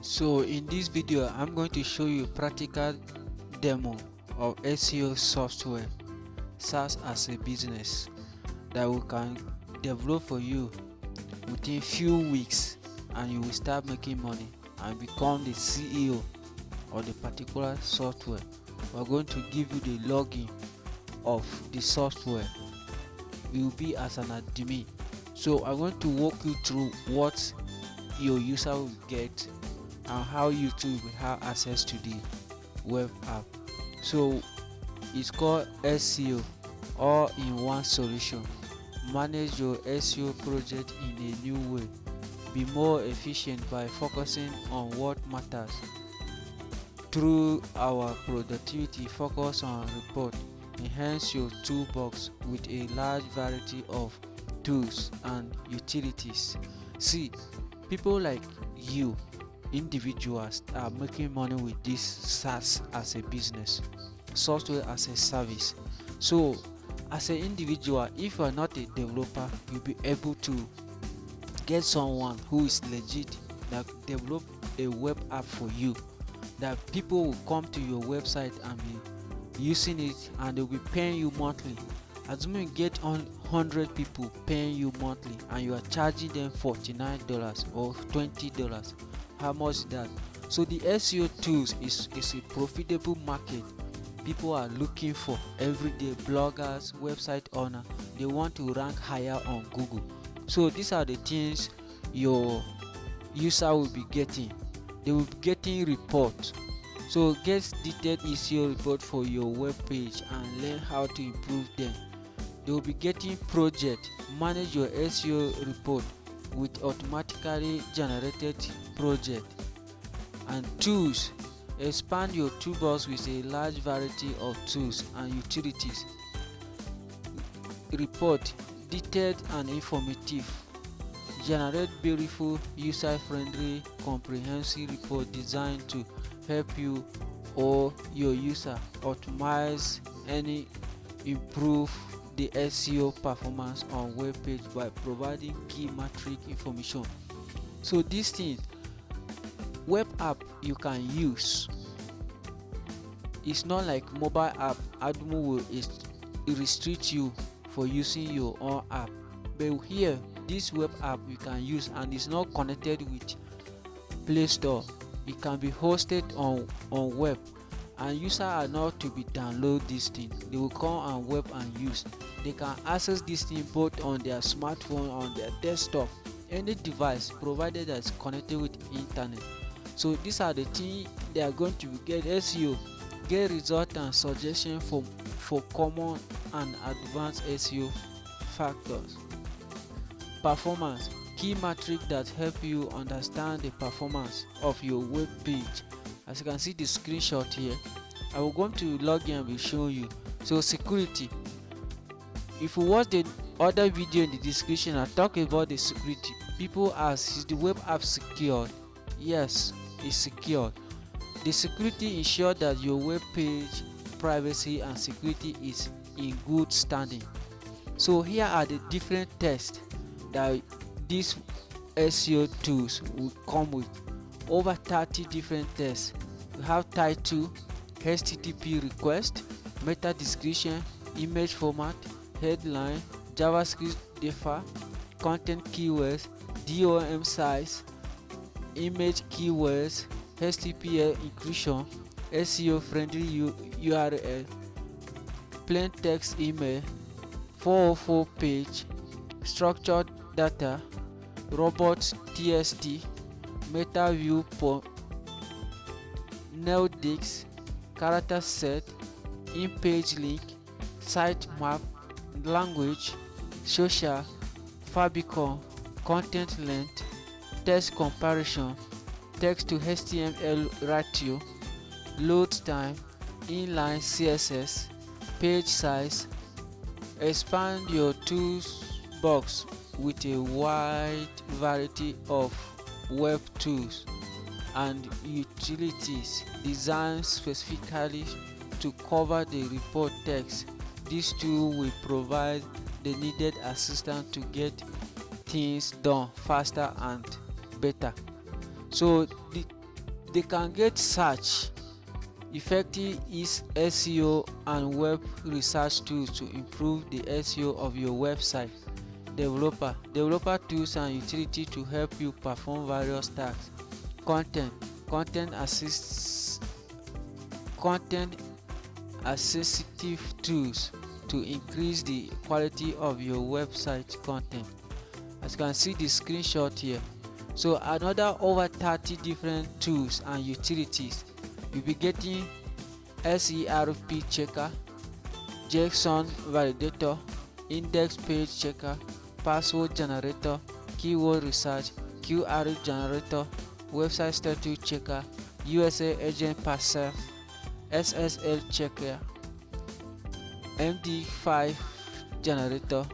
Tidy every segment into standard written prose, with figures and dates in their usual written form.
So in this video I'm going to show you a practical demo of SEO software SaaS as a business that we can develop for you within few weeks, and you will start making money and become the CEO of the particular software. We're going to give you the login of the software. You will be as an admin. So I'm going to walk you through what your user will get and how you too will have access to the web app. So it's called SEO, all in one solution. Manage your SEO project in a new way. Be more efficient by focusing on what matters. Through our productivity, focus on report. Enhance your toolbox with a large variety of tools and utilities. See, people like you, individuals, are making money with this SaaS as a business, software as a service. So as an individual, if you are not a developer, you'll be able to get someone who is legit that develop a web app for you, that people will come to your website and be using it, and they'll be paying you monthly. Assuming you get 100 people paying you monthly and you are charging them $49 or $20, how much is that? So the SEO tools is a profitable market. People are looking for everyday bloggers, website owner. They want to rank higher on Google. So these are the things your user will be getting. They will be getting reports. So get detailed SEO report for your web page and learn how to improve them. They will be getting project. Manage your SEO report with automatically generated project. And tools. Expand your toolbox with a large variety of tools and utilities. Report. Detailed and informative. Generate beautiful, user-friendly, comprehensive report designed to help you or your user optimize and improve the SEO performance on web page by providing key metric information. So these things, web app you can use. It's not like mobile app. Admin will restrict you for using your own app, but here this web app you can use, and it's not connected with Play Store. It can be hosted on web, and users are not to be download this thing. They will come on web and use. They can access this thing both on their smartphone, on their desktop, any device provided that is connected with internet. So these are the things they are going to get. SEO, get result and suggestion for common and advanced SEO factors. Performance, key metrics that help you understand the performance of your web page. As you can see the screenshot here, I will go to log in and will show you. So security, if you watch the other video in the description, I talk about the security. People ask, is the web app secured? Yes, it's secured. The security ensures that your web page privacy and security is in good standing. So here are the different tests that these SEO tools will come with. Over 30 different tests. We have title, HTTP request, meta description, image format, headline, JavaScript differ, content keywords, DOM size, image keywords, HTTP encryption, SEO friendly URL, plain text email, 404 page, structured data, robot TST, meta view Neodix, character set, in-page link, sitemap, language, social, favicon, content length, text comparison, text to HTML ratio, load time, inline CSS, page size. Expand your toolbox with a wide variety of web tools and utilities designed specifically to cover the report text. This tool will provide the needed assistance to get things done faster and better. So the they can get search effective is SEO and web research tools to improve the SEO of your website. Developer tools and utility to help you perform various tasks. Content assistive tools to increase the quality of your website content. As you can see the screenshot here. So another over 30 different tools and utilities. You'll be getting SERP checker, JSON validator, index page checker, password generator, keyword research, QR generator, website status checker, USA agent parser, SSL checker, MD5 generator,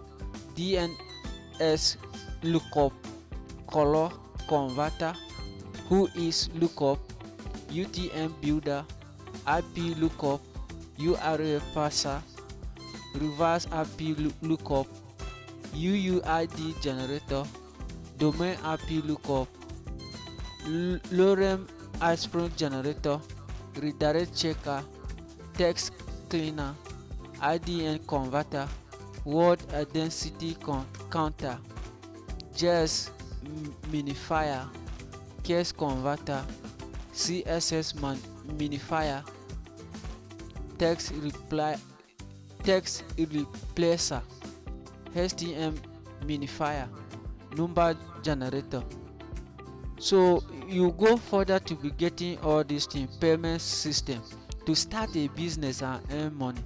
DNS lookup, color converter, who is lookup, UTM builder, IP lookup, URL parser, reverse IP lookup, UUID generator, domain IP lookup, lorem ipsum generator, redirect checker, text cleaner, IDN converter, word density counter, JS minifier, case converter, CSS minifier, text replacer, HTML minifier, number generator. So you go further to be getting all these things. Payment system to start a business and earn money.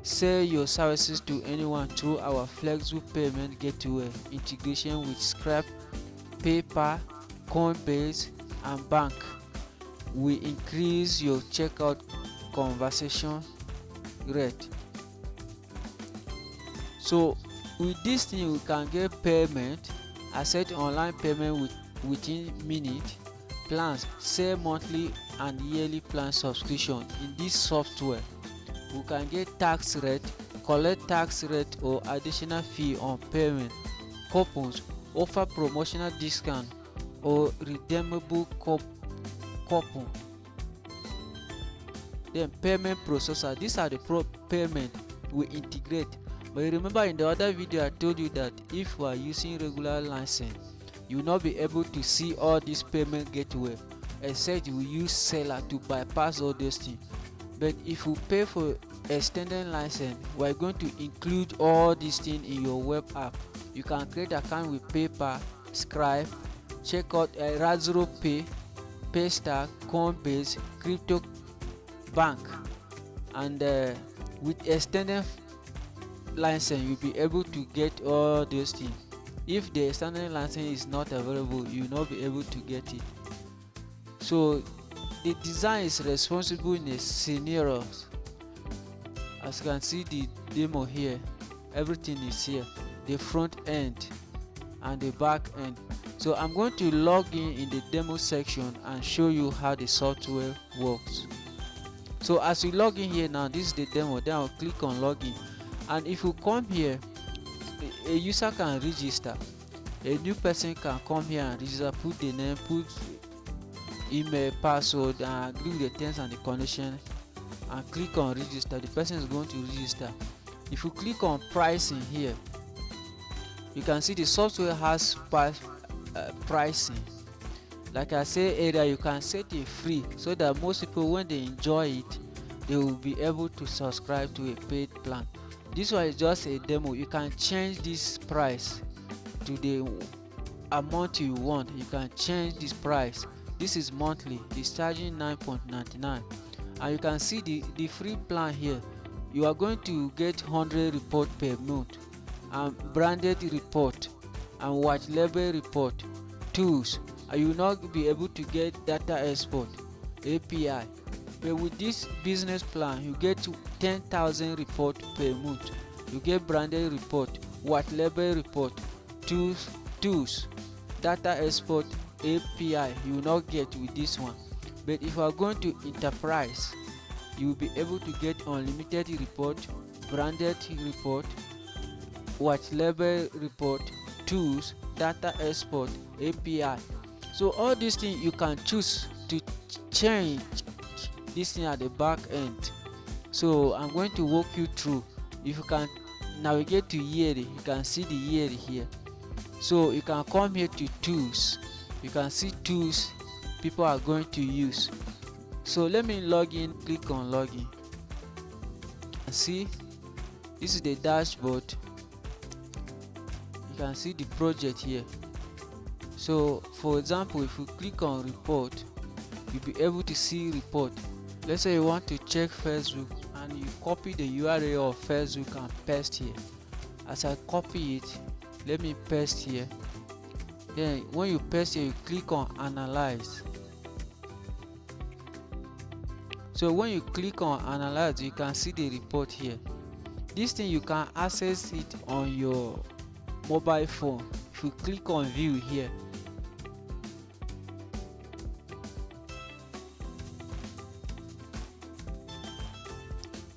Sell your services to anyone through our flexible payment gateway integration with Stripe, PayPal, Coinbase and bank. We increase your checkout conversion rate. So with this thing we can get payment, accept online payment within minutes, plans, sell monthly and yearly plan subscription. In this software we can get tax rate, collect tax rate or additional fee on payment, coupons, offer promotional discount or redeemable coupon. Then payment processor, these are the payment we integrate. But you remember in the other video I told you that if you are using regular license, you will not be able to see all this payment gateway, except you will use seller to bypass all those things. But if you pay for extended license, we are going to include all these things in your web app. You can create account with PayPal, Stripe, check out Razor Pay, Paystack, Coinbase, Crypto Bank, and with extended license you'll be able to get all those things. If the extended license is not available, you will not be able to get it. So the design is responsible in a scenarios. As you can see the demo here, everything is here, the front end and the back end. So I'm going to log in the demo section and show you how the software works. So as you log in here now, this is the demo. Then I'll click on login, and if you come here, a user can register. A new person can come here and register, put the name, put email, password, and agree with the terms and the conditions, and click on register. The person is going to register. If you click on pricing here, you can see the software has pricing. Like I said earlier, you can set it free so that most people, when they enjoy it, they will be able to subscribe to a paid plan. This one is just a demo. You can change this price to the amount you want. You can change this price. This is monthly. It's charging $9.99, and you can see the free plan here. You are going to get 100 report per month, and branded report and white label report, tools, and you will not be able to get data export API. But with this business plan, you get 10,000 report per month. You get branded report, white label report, tools, data export API. You will not get with this one. But if you are going to enterprise, you will be able to get unlimited report, branded report, white label report, tools, data export API. So all these things you can choose to change this thing at the back end. So I'm going to walk you through. If you can navigate to here, you can see the here here. So you can come here to tools. You can see tools people are going to use. So let me log in. Click on login. And see, this is the dashboard. You can see the project here. So for example, if you click on report, you'll be able to see report. Let's say you want to check Facebook and you copy the URL of Facebook and paste here. As I copy it, let me paste here. Then when you paste here, you click on analyze. So when you click on analyze, you can see the report here. This thing you can access it on your mobile phone. If you click on view here,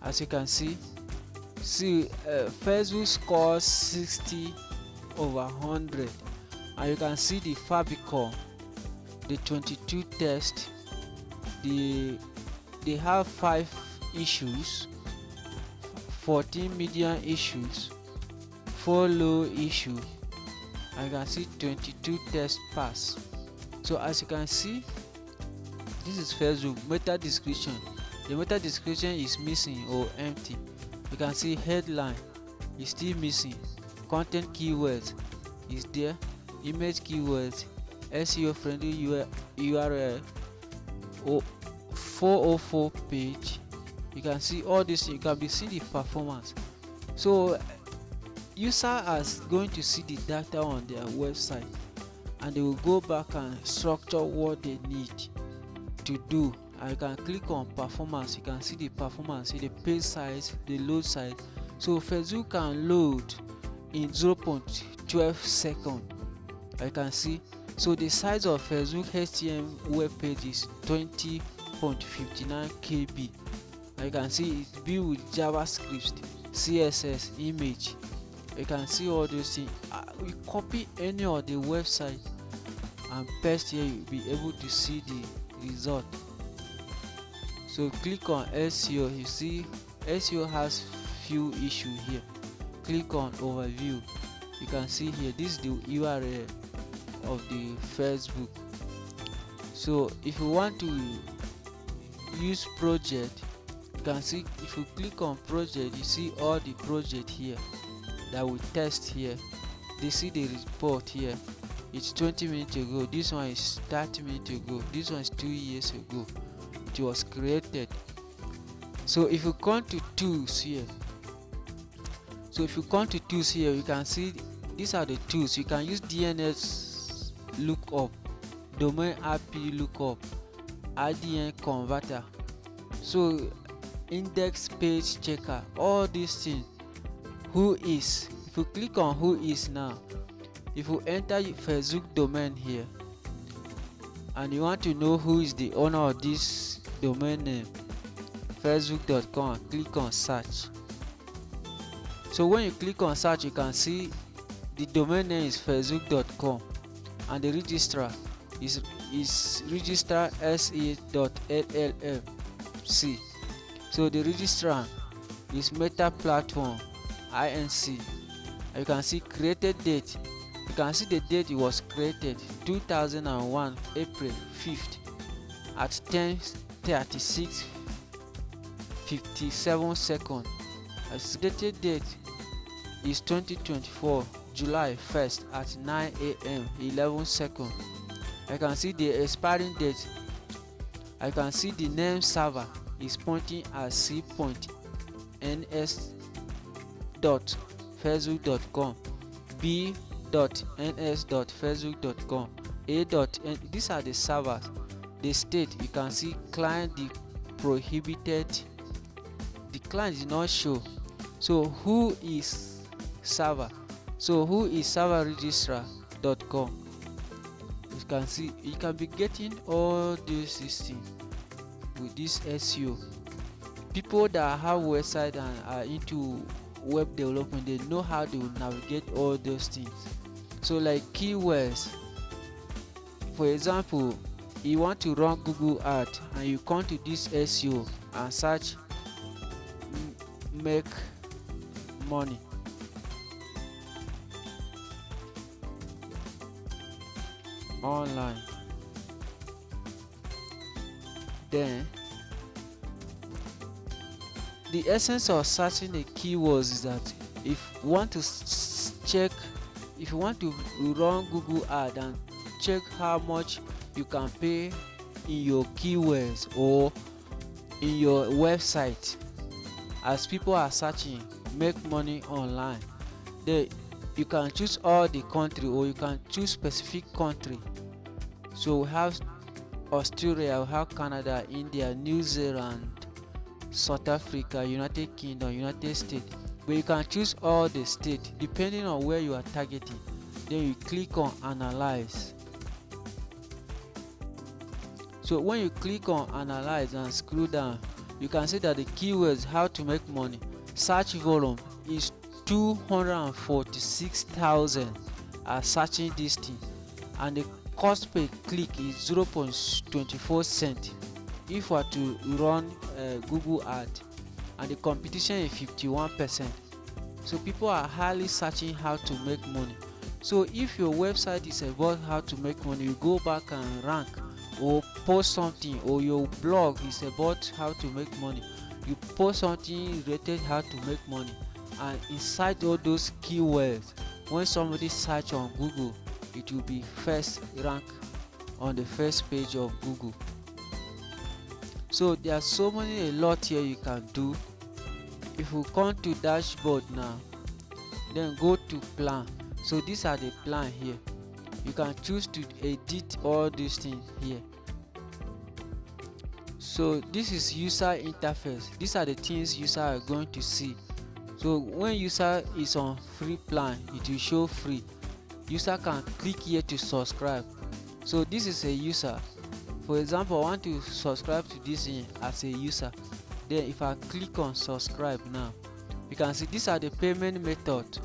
as you can see, Facebook scores 60 over 100, and you can see the Fabicon, the 22 test. They have 5 issues, 14 medium issues, 4 low issue, and you can see 22 test pass. So as you can see, this is Facebook meta description. The meta description is missing or empty. You can see headline is still missing. Content keywords is there. Image keywords, SEO friendly URL, 404 page. You can see all this. You can be seeing the performance. So user are going to see the data on their website, and they will go back and structure what they need to do. And you can click on performance. You can see the performance, see the page size, the load size. So Facebook can load in 0.12 seconds. You can see. So the size of Facebook HTML web page is 20.59 KB. And you can see it's built with JavaScript, CSS, image. You can see all those things. We copy any of the website and paste here. You'll be able to see the result. So click on SEO. You see SEO has few issues here. Click on overview. You can see here, this is the URL of the Facebook. So if you want to use project, you can see, if you click on project, you see all the project here that we test here. They see the report here. It's 20 minutes ago. This one is 30 minutes ago. This one is 2 years ago. It was created. So if you come to tools here, you can see these are the tools. You can use DNS lookup, domain IP lookup, IDN converter, so index page checker, all these things. Who is, if you click on who is now, if you enter Facebook domain here and you want to know who is the owner of this domain name, facebook.com, click on search. So when you click on search, you can see the domain name is facebook.com and the registrar is registrar se.llc. So the registrar is Meta Platform Inc. You can see created date. You can see the date it was created, 2001 April 5th at 10:36:57 seconds. Estimated date is 2024 July 1st at 9 a.m. 11 seconds. I can see the expiring date. I can see the name server is pointing at c.ns.facebook.com, b.ns.facebook.com, a.n. These are the servers. The state, you can see client the prohibited. The client is not show. So who is server? So who is server registrar.com? You can see you can be getting all these things with this SEO. People that have website and are into web development, they know how to navigate all those things. So like keywords, for example, you want to run Google ad and you come to this SEO and search make money. Online. Then the essence of searching the keywords is that if you want to if you want to run Google ad and check how much you can pay in your keywords or in your website as people are searching make money online, then you can choose all the country or you can choose specific country. So we have Australia, we have Canada, India, New Zealand, South Africa, United Kingdom, United States. But you can choose all the states depending on where you are targeting. Then you click on analyze. So when you click on analyze and scroll down, you can see that the keywords how to make money search volume is 246,000 are searching this thing, and the cost per click is 0.24 cent if we are to run Google ad, and the competition is 51%. So people are highly searching how to make money. So if your website is about how to make money, you go back and rank or post something, or your blog is about how to make money, you post something related how to make money, and inside all those keywords, when somebody search on Google, it will be first rank on the first page of Google. So there are so many a lot here you can do. If you come to dashboard now, then go to plan. So these are the plan here. You can choose to edit all these things here. So this is user interface. These are the things user are going to see. So when user is on free plan, it will show free. User can click here to subscribe. So this is a user. For example, I want to subscribe to this thing as a user. Then if I click on subscribe now, you can see these are the payment method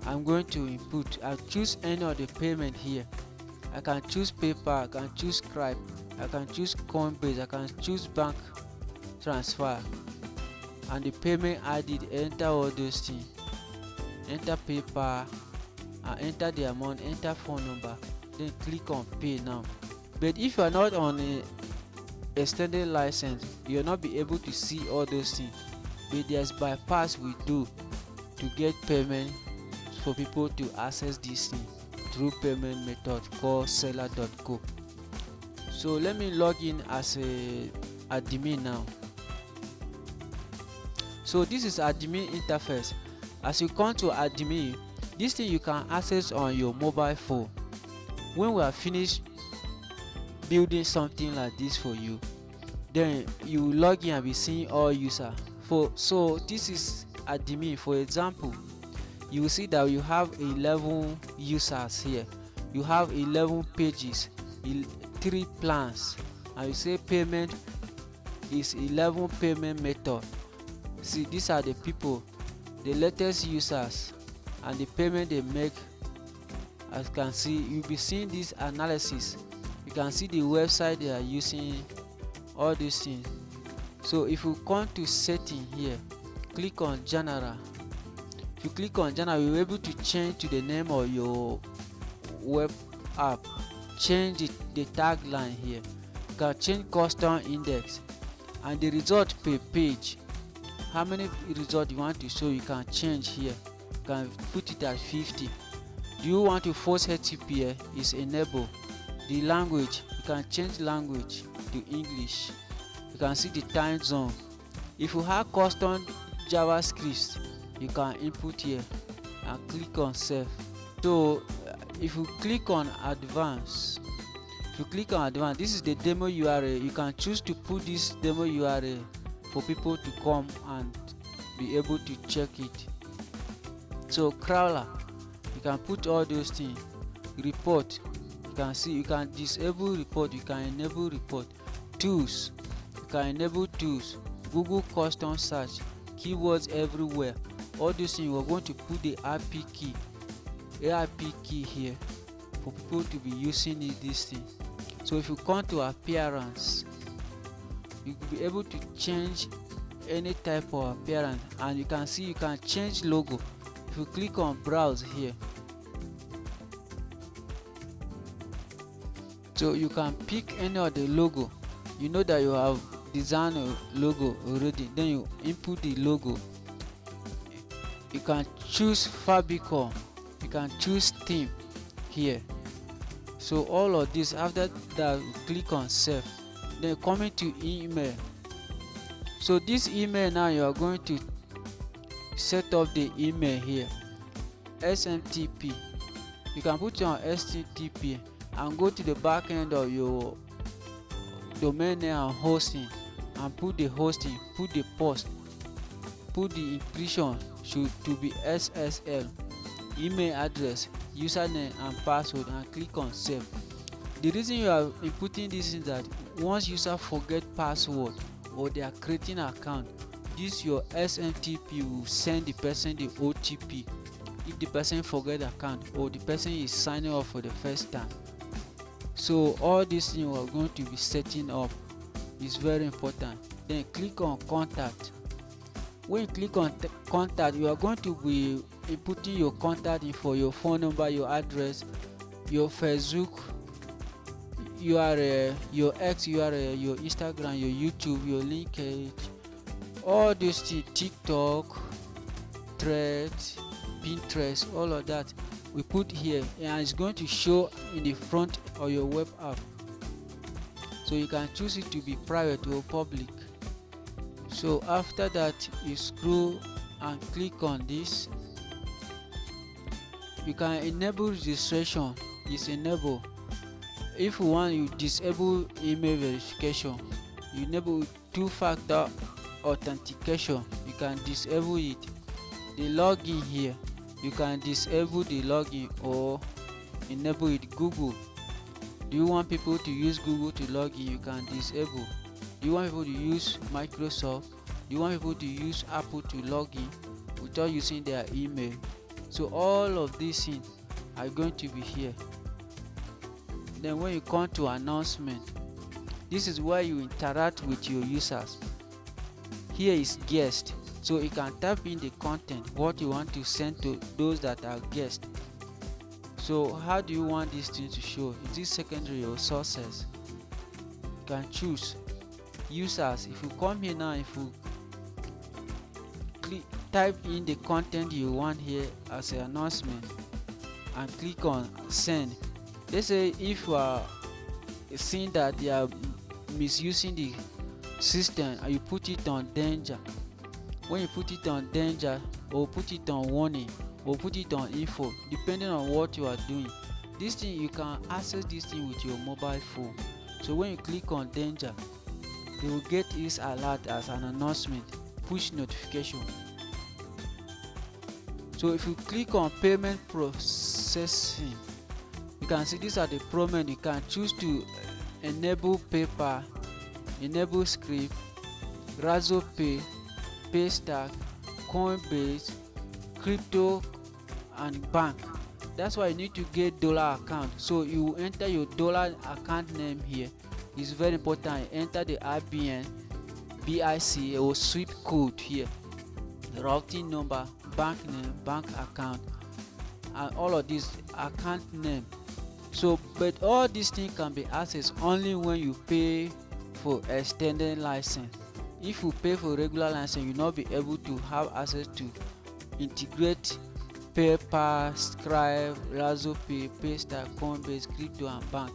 I'm going to input. I choose any of the payment here. I can choose PayPal, I can choose Stripe, I can choose Coinbase, I can choose bank transfer, and the payment I did enter all those things. Enter PayPal and enter the amount, enter phone number, then click on pay now. But if you are not on a extended license, you will not be able to see all those things. But there's bypass we do to get payment for people to access this thing through payment method called seller.co. So let me log in as a admin now. So this is admin interface. As you come to admin, this thing you can access on your mobile phone. When we are finished building something like this for you, then you log in and be seeing all user. So this is admin. For example, you will see that you have 11 users here. You have 11 pages, 3 plans, and you say payment is 11 payment method. See, these are the people, the latest users, and the payment they make. As you can see, you'll be seeing this analysis. You can see the website they are using, all these things. So if you come to setting here, click on general. If you click on general, you'll be able to change to the name of your web app, change the tagline here. You can change custom index and the result per page. How many results you want to show, you can change here. You can put it at 50. Do you want to force HTTP? Is enable. The language, you can change language to English. You can see the time zone. If you have custom JavaScript, you can input here and click on save. So if you click on advanced, this is the demo URL. You can choose to put this demo URL for people to come and be able to check it. So crawler, you can put all those things. Report, you can see, you can disable report, you can enable report. Tools, you can enable tools. Google custom search, keywords everywhere. All these things, we're going to put the IP key here for people to be using this thing. So if you come to appearance, you will be able to change any type of appearance, and you can see you can change logo. If you click on browse here, so you can pick any of the logo. You know that you have designed a logo already, then you input the logo. You can choose favicon, you can choose theme here. So all of this, after that you click on save, then coming to email. So this email, now you are going to set up the email here, SMTP. You can put it on SMTP and go to the back end of your domain name and hosting, and put the hosting, put the post, put the encryption should to be SSL, email address, username and password, and click on save. The reason you are inputting this is that once user forget password or they are creating an account, this your SMTP will send the person the OTP if the person forget the account or the person is signing up for the first time. So all these things we are going to be setting up is very important. Then click on contact. When you click on contact, you are going to be inputting your contact info, your phone number, your address, your Facebook URL, your X URL, your Instagram, your YouTube, your LinkedIn, all these things, TikTok, Threads, Pinterest, all of that we put here, and it's going to show in the front of your web app. So you can choose it to be private or public. So after that, you scroll and click on this. You can enable registration. It's enable. If you want, you disable email verification. You enable two-factor authentication. You can disable it. The login here, you can disable the login or enable it. Google, do you want people to use Google to log in? You can disable. Do you want people to use Microsoft? Do you want people to use Apple to log in without using their email? So all of these things are going to be here. Then when you come to announcement, this is where you interact with your users. Here is guest, so you can type in the content, what you want to send to those that are guests. So how do you want this thing to show? Is it secondary or sources? You can choose users. If you come here now, if you type in the content you want here as an announcement and click on send. Let's say if you are seeing that they are misusing the system and you put it on danger. When you put it on danger or put it on warning or put it on info, depending on what you are doing, this thing you can access this thing with your mobile phone. So when you click on danger, they will get this alert as an announcement, push notification. So if you click on payment processing, you can see these are the prominent. You can choose to enable PayPal, enable script, Razorpay, Paystack, Coinbase, crypto and bank. That's why you need to get dollar account. So you enter your dollar account name here. It's very important. Enter the IBN, BIC or SWIFT code here, the routing number, bank name, bank account, and all of this account name. So but all these things can be accessed only when you pay for extended license. If you pay for regular license, you will not be able to have access to integrate PayPal, Stripe, Razorpay, Paystack, Coinbase, crypto and bank.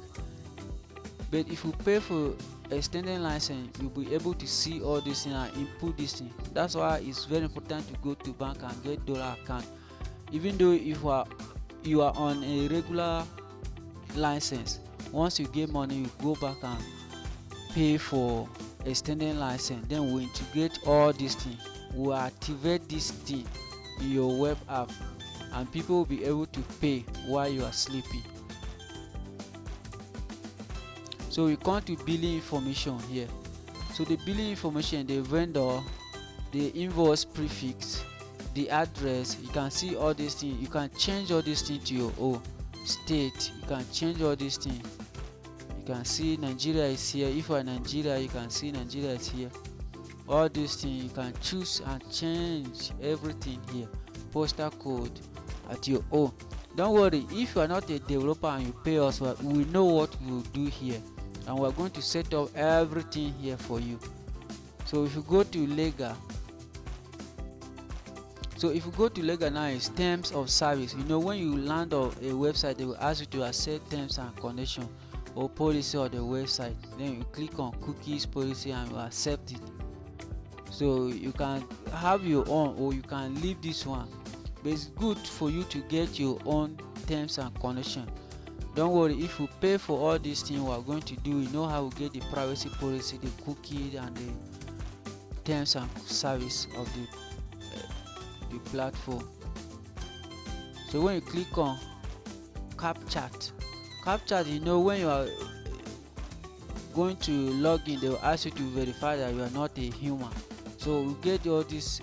But if you pay for extended license, you'll be able to see all this thing and input this thing. That's why it's very important to go to bank and get dollar account. Even though if you are on a regular license, once you get money, you go back and pay for extended license. Then we integrate all these things. We activate this thing in your web app, and people will be able to pay while you are sleeping. So we come to billing information here. So the billing information, the vendor, the invoice prefix, the address, you can see all these things. You can change all these things to your own state. You can change all these things. You can see Nigeria is here. If you are Nigeria, you can see Nigeria is here. All these things you can choose and change everything here. Postal code at your own. Don't worry, if you are not a developer and you pay us, we know what we will do here, and we are going to set up everything here for you. So if you go to legal, now, it's terms of service. When you land on a website, they will ask you to accept terms and conditions or policy of the website. Then you click on cookies policy and you accept it. So you can have your own, or you can leave this one, but it's good for you to get your own terms and conditions. Don't worry, if you pay for all these things we are going to do, you know how to get the privacy policy, the cookie, and the terms and service of the platform. So when you click on CapChat, when you are going to log in, they will ask you to verify that you are not a human. So we get all this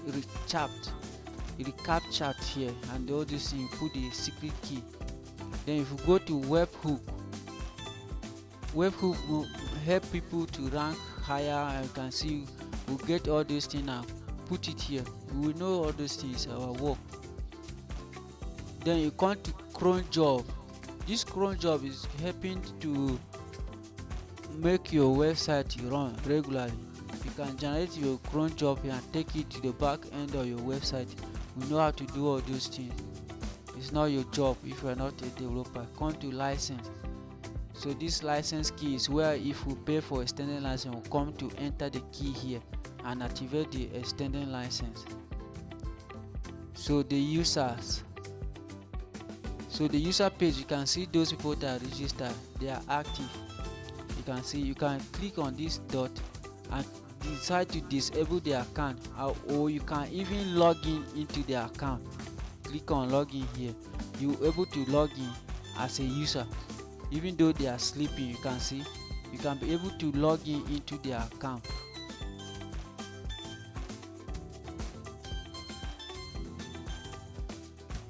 CapChat here, and all this thing, you put the secret key. Then if you go to webhook will help people to rank higher, and you can see we'll get all these things and put it here. We know all these things our work. Then you come to cron job. This cron job is helping to make your website run regularly. You can generate your cron job here and take it to the back end of your website. We know how to do all those things. It's not your job if you are not a developer. Come to license. So this license key is where if you pay for extended license, we'll come to enter the key here and activate the extended license. So the users. So the user page, you can see those people that are registered, they are active. You can see, you can click on this dot and decide to disable their account, or you can even log in into their account. Click on login here. You're able to log in as a user. Even though they are sleeping, you can see, you can be able to log in into their account.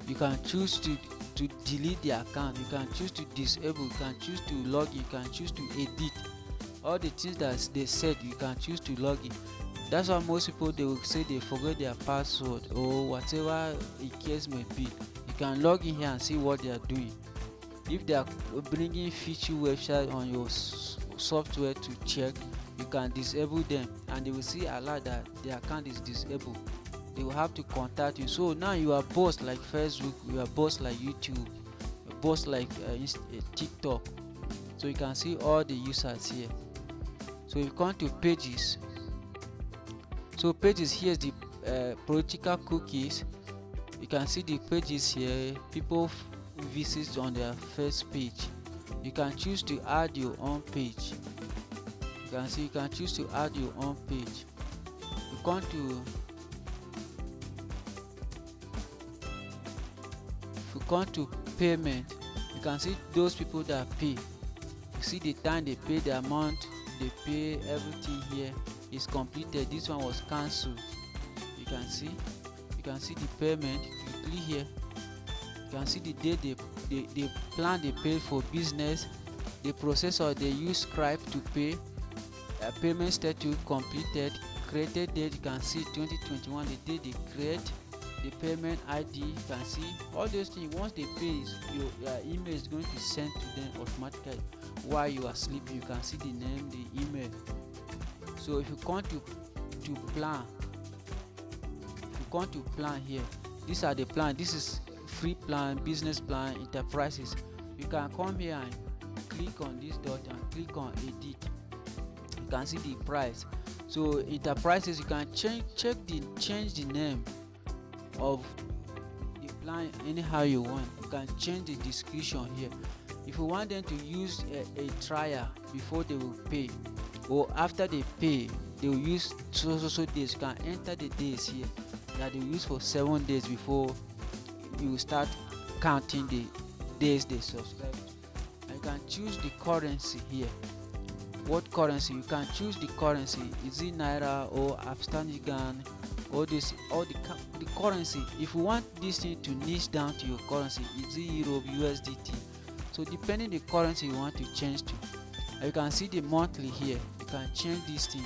You can choose to delete the account, you can choose to disable, you can choose to log in, you can choose to edit. All the things that they said, you can choose to log in. That's why most people, they will say they forget their password or whatever the case may be. You can log in here and see what they are doing. If they are bringing feature website on your software to check, you can disable them, and they will see alert that their account is disabled. They will have to contact you. So now you are boss like Facebook, you are boss like YouTube, you are boss like TikTok. So you can see all the users here. So you come to pages. So pages, here is the political cookies. You can see the pages here. People visit on their first page. You can choose to add your own page. You can see, you can choose to add your own page. You come to payment. You can see those people that pay. You see the time they pay, the amount they pay, everything here is completed. This one was cancelled. You can see the payment. You click here, you can see the date the plan they pay for business, the processor they use Scribe to pay, payment status completed, created date. You can see 2021, the date they create, the payment ID. You can see all those things. Once they pay, your email is going to send to them automatically while you are sleeping. You can see the name, the email. So if you come to plan, here, these are the plan. This is free plan, business plan, enterprises. You can come here and click on this dot and click on edit. You can see the price. So enterprises, you can change the name of the plan anyhow you want. You can change the description here. If you want them to use a trial before they will pay, or after they pay they will use so days, you can enter the days here that they will use for 7 days before you start counting the days they subscribe to. And you can choose the currency here. What currency? You can choose the currency. Is it naira or Afghanistan or this, or the currency? If you want this thing to niche down to your currency, is it Europe, USDT? So depending the currency you want to change to. You can see the monthly here. You can change this thing.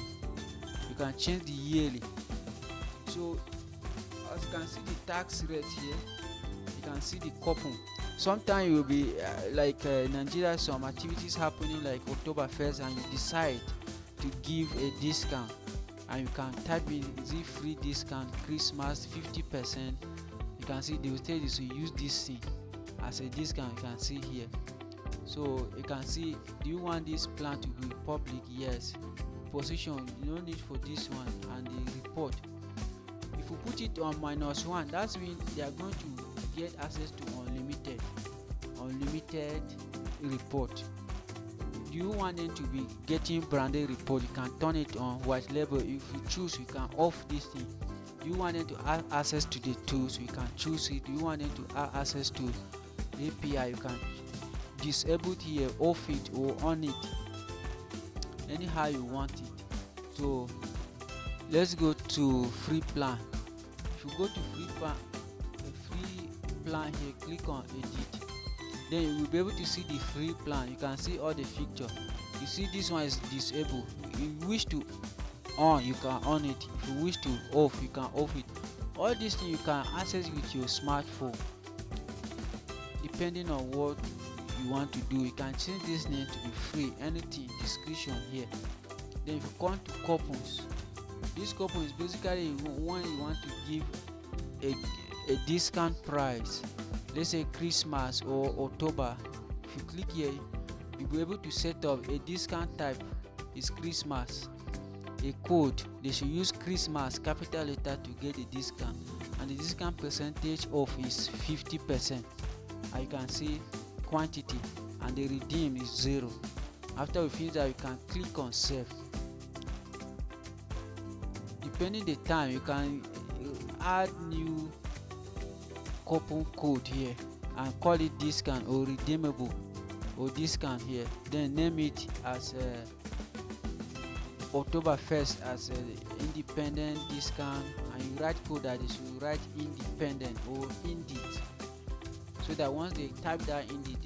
You can change the yearly. So as you can see the tax rate here, you can see the coupon. Sometimes you will be Nigeria, some activities happening like Oktoberfest, and you decide to give a discount, and you can type in, is it free discount, Christmas 50%. You can see they will tell you to use this thing as a discount. You can see here. So you can see, do you want this plan to be public? Yes. Position, you don't need for this one, and the report. If you put it on -1, that's mean they are going to get access to unlimited report. Do you want them to be getting branded report? You can turn it on white label. If you choose, you can off this thing. Do you want them to have access to the tools? You can choose it. Do you want them to have access to API? You can disable it here, off it, or on it, anyhow you want it. So let's go to free plan. If you go to free plan here, click on edit, then you will be able to see the free plan. You can see all the feature. You see this one is disabled. If you wish to on, you can on it. If you wish to off, you can off it. All these things you can access with your smartphone, depending on what you want to do. You can change this name to be free, anything, description here. Then if you come to coupons, this coupon is basically when you want to give a discount price, let's say Christmas or October. If you click here, you'll be able to set up a discount type is Christmas, a code. They should use Christmas capital letter to get a discount, and the discount percentage off is 50%. And you can see quantity, and the redeem is 0. After we finish that, you can click on save. Depending the time, you can add new coupon code here and call it discount or redeemable or discount here. Then name it as Oktoberfest as independent discount, and you write code that is, you write independent or indeed, so that once they type that indeed,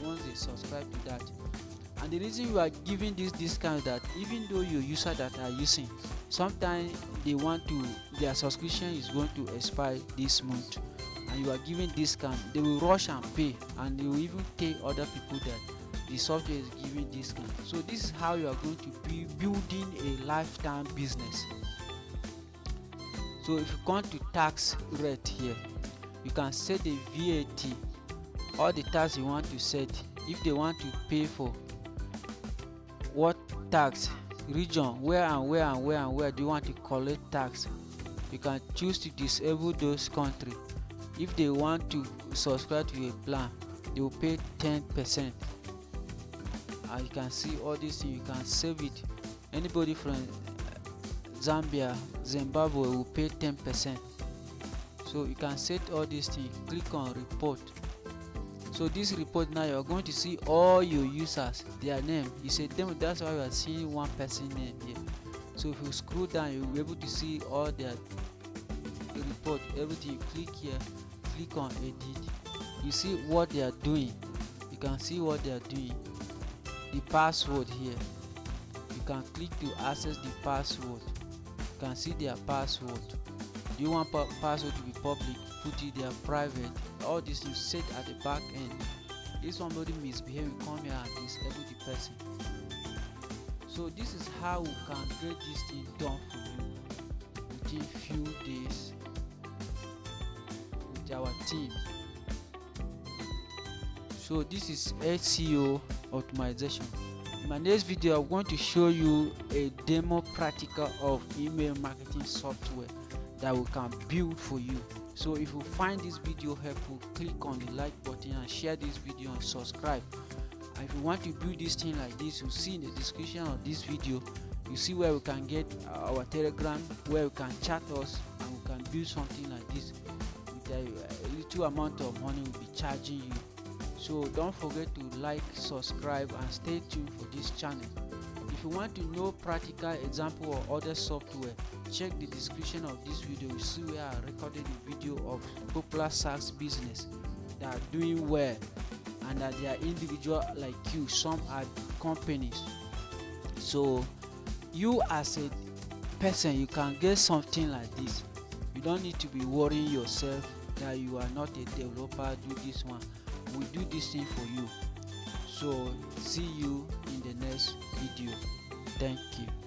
once they subscribe to that. And the reason you are giving this discount, that even though your user that are using, sometimes they want to, their subscription is going to expire this month, and you are giving discount, they will rush and pay, and they will even tell other people that the software is giving discount. So this is how you are going to be building a lifetime business. So if you come to tax rate here, you can set the VAT, all the tax you want to set. If they want to pay for what tax, region, where do you want to collect tax, you can choose to disable those countries. If they want to subscribe to a plan, they will pay 10%. And you can see all these things. You can save it. Anybody from Zambia, Zimbabwe will pay 10%. So you can set all these things. Click on report. So this report, now you are going to see all your users, their name. You say them, that's why you are seeing one person name here. So if you scroll down, you will be able to see all their report, everything. You click here, click on edit. You see what they are doing. You can see what they are doing. The password here, you can click to access the password. You can see their password. Do you want password to be public? Put it there, private. All this you set at the back end. If somebody misbehave, come here and disable the person. So this is how we can get this thing done for you within few days with our team. So this is SEO optimization. In my next video, I'm going to show you a demo practical of email marketing software that we can build for you. So if you find this video helpful, click on the like button and share this video and subscribe. And if you want to build this thing like this, you'll see in the description of this video, you see where we can get our Telegram, where you can chat us, and we can build something like this with a little amount of money we'll be charging you. So don't forget to like, subscribe, and stay tuned for this channel. If you want to know practical example or other software, check the description of this video. You see where I recorded a video of popular SaaS business that are doing well, and that they are individual like you. Some are companies. So you as a person, you can get something like this. You don't need to be worrying yourself that you are not a developer. Do this one, we do this thing for you. So see you in the next video. Thank you.